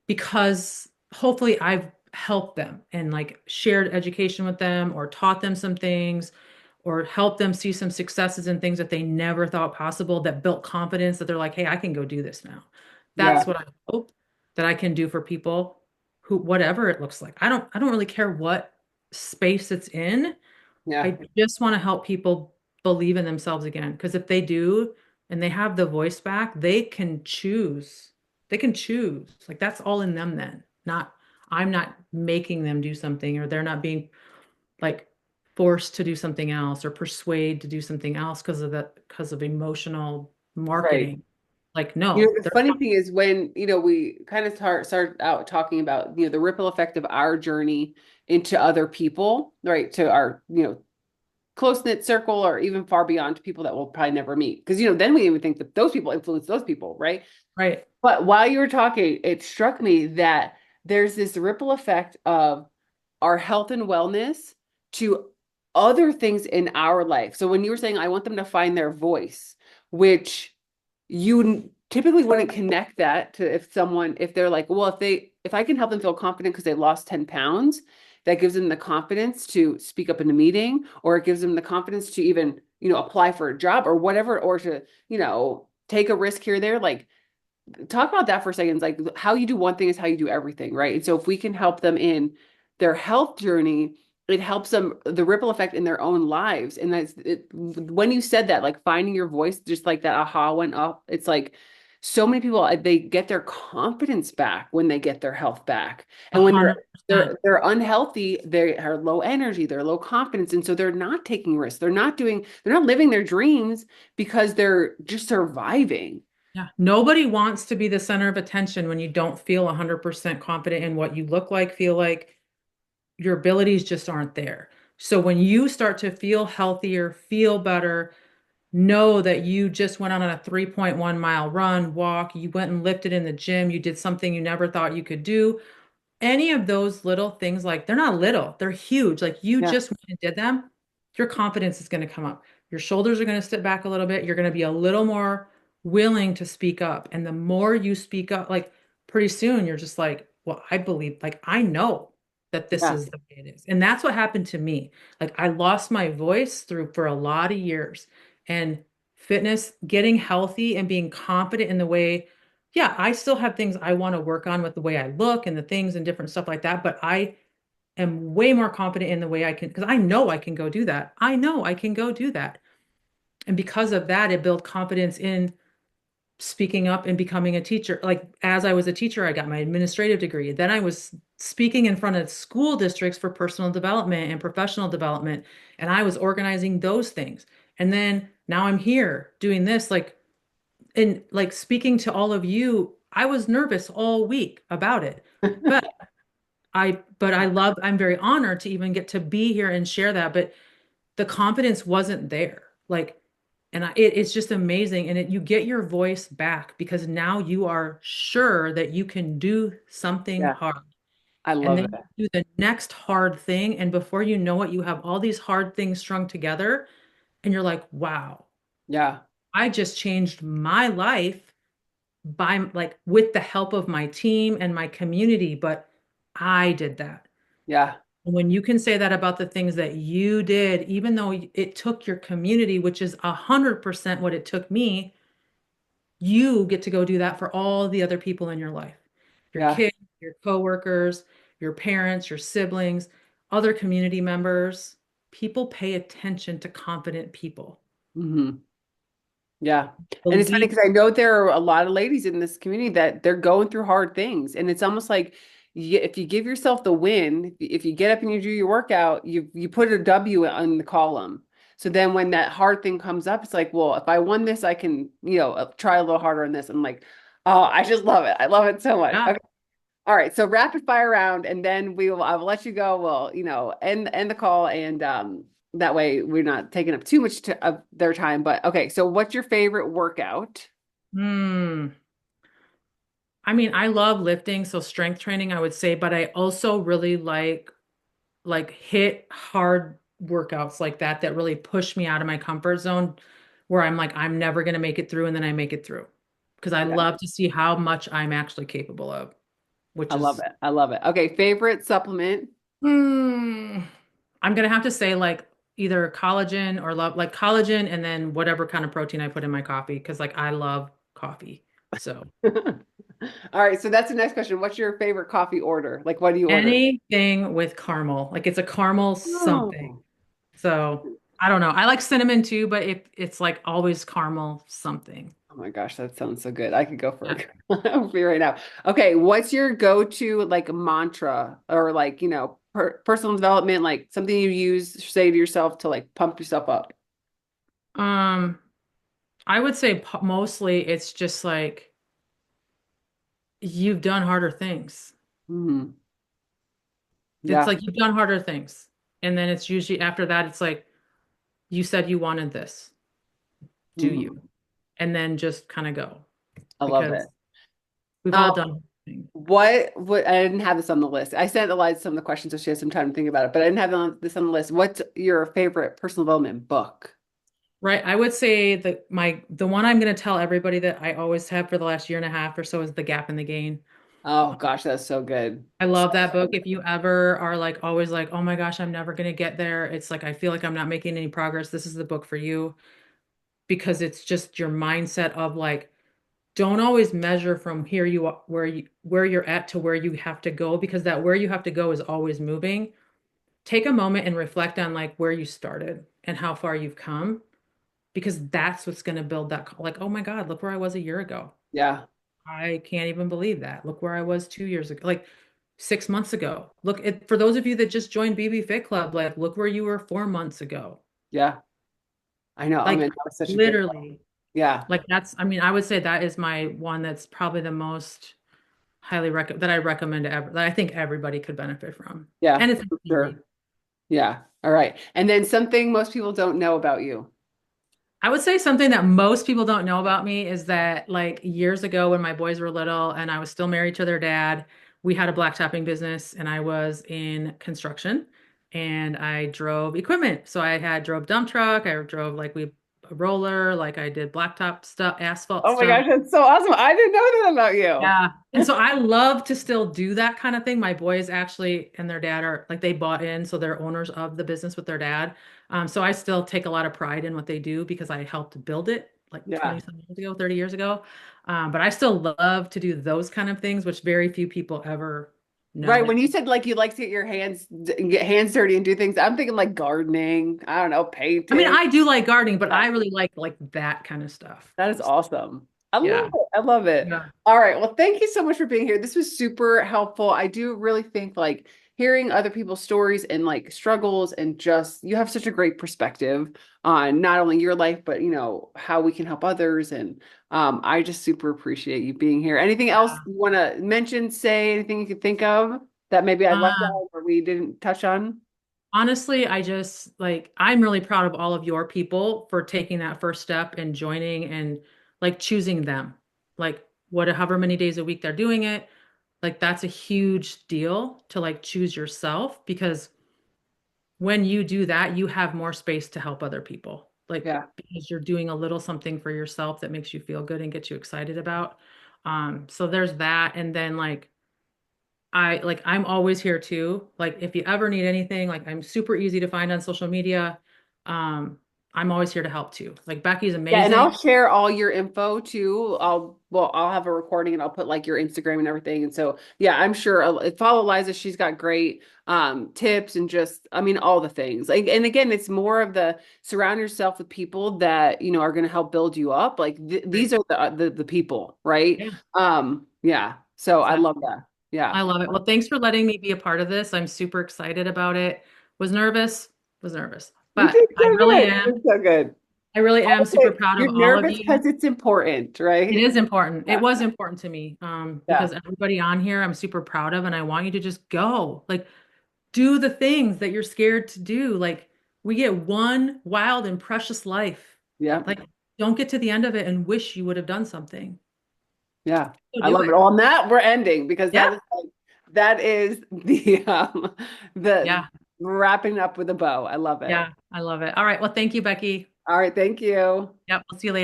because hopefully I've helped them and like shared education with them or taught them some things or helped them see some successes in things that they never thought possible that built confidence that they're like, hey, I can go do this now. Yeah. That's what I hope that I can do for people who, whatever it looks like. I don't really care what space it's in. Yeah. I just want to help people believe in themselves again. Because if they do and they have the voice back, they can choose. They can choose. Like that's all in them then. Not, I'm not making them do something or they're not being like forced to do something else or persuade to do something else because of emotional Right. marketing. Like, no, The they're funny thing is when, we kind of start out talking about, the ripple effect of our journey into other people, right? To our, close-knit circle or even far beyond to people that we'll probably never meet. Because, then we even think that those people influence those people, right? right. But while you were talking, it struck me that there's this ripple effect of our health and wellness to other things in our life. So when you were saying, I want them to find their voice, which you typically wouldn't connect that to if they're like, well, if I can help them feel confident because they lost 10 pounds, that gives them the confidence to speak up in a meeting, or it gives them the confidence to even, apply for a job or whatever, or to, take a risk here or there. Like, talk about that for a second. It's like how you do one thing is how you do everything, right? And so if we can help them in their health journey, it helps them the ripple effect in their own lives. And when you said that, like finding your voice, just like that aha went up. It's like so many people they get their confidence back when they get their health back. A And when they're hundred percent. they're unhealthy, they are low energy, they're low confidence. And so they're not taking risks. They're not living their dreams because they're just surviving. Yeah. Nobody wants to be the center of attention when you don't feel 100% confident in what you look like, feel like your abilities just aren't there. So when you start to feel healthier, feel better, know that you just went on a 3.1 mile run, walk, you went and lifted in the gym, you did something you never thought you could do, any of those little things, like they're not little, they're huge. Like you Yeah. just went and did them, your confidence is going to come up. Your shoulders are going to sit back a little bit. You're going to be a little more willing to speak up. And the more you speak up, like pretty soon you're just like, well, I believe, like I know that this Yeah. is the way it is. And that's what happened to me. Like I lost my voice through for a lot of years. And fitness, getting healthy and being confident in the way yeah, I still have things I want to work on with the way I look and the things and different stuff like that, but I am way more confident in the way I can because I know I can go do that. I know I can go do that. And because of that, it built confidence in speaking up and becoming a teacher. Like as I was a teacher, I got my administrative degree. Then I was speaking in front of school districts for personal development and professional development, and I was organizing those things. And then now I'm here doing this like and like speaking to all of you, I was nervous all week about it. But I'm very honored to even get to be here and share that. But the confidence wasn't there. Like, it's just amazing. And you get your voice back because now you are sure that you can do something Yeah. hard. I And love then it. you do the next hard thing. And before you know it, you have all these hard things strung together. And you're like, wow, Yeah. I just changed my life by like with the help of my team and my community, but I did that. Yeah. And when you can say that about the things that you did, even though it took your community, which is 100% what it took me, you get to go do that for all the other people in your life, your Yeah. kids, your coworkers, your parents, your siblings, other community members. People pay attention to confident people. Hmm. Yeah. And it's funny Believe, because I know there are a lot of ladies in this community that they're going through hard things. And it's almost like if you give yourself the win, if you get up and you do your workout, you put a W on the column. So then when that hard thing comes up, it's like, well, if I won this, I can, try a little harder on this. I'm like, oh, I just love it. I love it so much. yeah. Okay. All right, so rapid fire round, and then I will let you go. We'll, end the call, and that way we're not taking up too much of their time. But okay, so what's your favorite workout? Hmm. I mean, I love lifting, so strength training, I would say, but I also really like hit hard workouts like that really push me out of my comfort zone where I'm like, I'm never gonna make it through, and then I make it through. Because I Yeah, love to see how much I'm actually capable of, which I love is it. I love it. Okay, favorite supplement? hmm, I'm gonna have to say like either collagen or love like collagen and then whatever kind of protein I put in my coffee because like I love coffee. So All right, so that's the next question. What's your favorite coffee order? Like, what do you order? anything with caramel, like it's a caramel something. Oh. So I don't know. I like cinnamon too, but it's like always caramel something. Oh my gosh, that sounds so good. I could go for Yeah. a coffee right now. Okay, what's your go-to like mantra or like, personal development, like something you use, say to yourself to like pump yourself up? Um, I would say mostly it's just like you've done harder things. Hmm. It's Yeah. like you've done harder things. And then it's usually after that, it's like you said you wanted this. Do you? Hmm. And then just kind of go I love it. because we've Um, all done things. what I didn't have this on the list. I sent Eliza some of the questions so she has some time to think about it, but I didn't have this on the list. What's your favorite personal development book? Right. I would say that the one I'm going to tell everybody that I always have for the last year and a half or so is The Gap in the Gain. Oh gosh, that's so good. I So, love that so book. good. If you ever are like always like, oh my gosh, I'm never going to get there. It's like I feel like I'm not making any progress. This is the book for you because it's just your mindset of like don't always measure from here you are where you're at to where you have to go because that where you have to go is always moving. Take a moment and reflect on like where you started and how far you've come because that's what's going to build that like oh my God, look where I was a year ago. Yeah. I can't even believe that. Look where I was 2 years ago, like 6 months ago. Look at for those of you that just joined BB Fit Club, like look where you were 4 months ago. Yeah. I know. I Like mean, that was such a good one. literally. Yeah. Like that's, I mean, I would say that is my one that's probably the most highly that I recommend to that I think everybody could benefit from. Yeah, And it's for easy. sure. Yeah. All right. And then something most people don't know about you. I would say something that most people don't know about me is that like years ago when my boys were little and I was still married to their dad, we had a blacktopping business and I was in construction and I drove equipment. So I had drove dump truck, I drove like we a roller, like I did blacktop stuff, asphalt Oh my stuff. gosh, that's so awesome. I didn't know that about you. Yeah. And so I love to still do that kind of thing. My boys actually and their dad are like they bought in, so they're owners of the business with their dad. So I still take a lot of pride in what they do because I helped build it like Yeah. 20 some years ago, 30 years ago. But I still love to do those kind of things, which very few people ever Right. know. When you said like you like to get your get hands dirty and do things, I'm thinking like gardening. I don't know, I mean, painting. I do like gardening, but Yeah. I really like that kind of stuff. That is awesome. I love Yeah. it. I love it. Yeah. All right. Well, thank you so much for being here. This was super helpful. I do really think like hearing other people's stories and like struggles and just you have such a great perspective on not only your life, but how we can help others. And I just super appreciate you being here. Anything else you want to mention, say, anything you could think of that maybe I left Um, out or we didn't touch on? Honestly, I just like I'm really proud of all of your people for taking that first step and joining and like choosing them. Like what however many days a week they're doing it. Like that's a huge deal to like choose yourself because when you do that, you have more space to help other people. Like Yeah. because you're doing a little something for yourself that makes you feel good and gets you excited about. So there's that and then like I'm always here too. Like if you ever need anything, like I'm super easy to find on social media. Um, I'm always here to help too. Like Becky's Yeah, and I'll amazing. share all your info too. I'll have a recording and I'll put like your Instagram and everything. And so, yeah, I'm sure follow Liza. She's got great tips and just, I mean, all the things. Like, and again, it's more of the surround yourself with people that, are going to help build you up. Like Right. these are the people, right? Yeah, Yeah. So I love exactly. that. Yeah. I love it. Well, thanks for letting me be a part of this. I'm super excited about it. Was nervous, was nervous, You but did I so really good. You am. did so good. I really am super Okay, proud of you're all of nervous you. because it's important, It right? is important. It Yeah. was important to me, Yeah. because everybody on here I'm super proud of, and I want you to just go. Like, do the things that you're scared to do. Like, we get one wild and precious life. Yeah. Like, don't get to the end of it and wish you would have done something. Yeah. Go I do love it. it. On that, we're ending because Yeah. that is the Yeah. wrapping up with a bow. I love it. Yeah. I love it. All right. Well, thank you, Becky. All right, thank you. Yep. We'll see you later.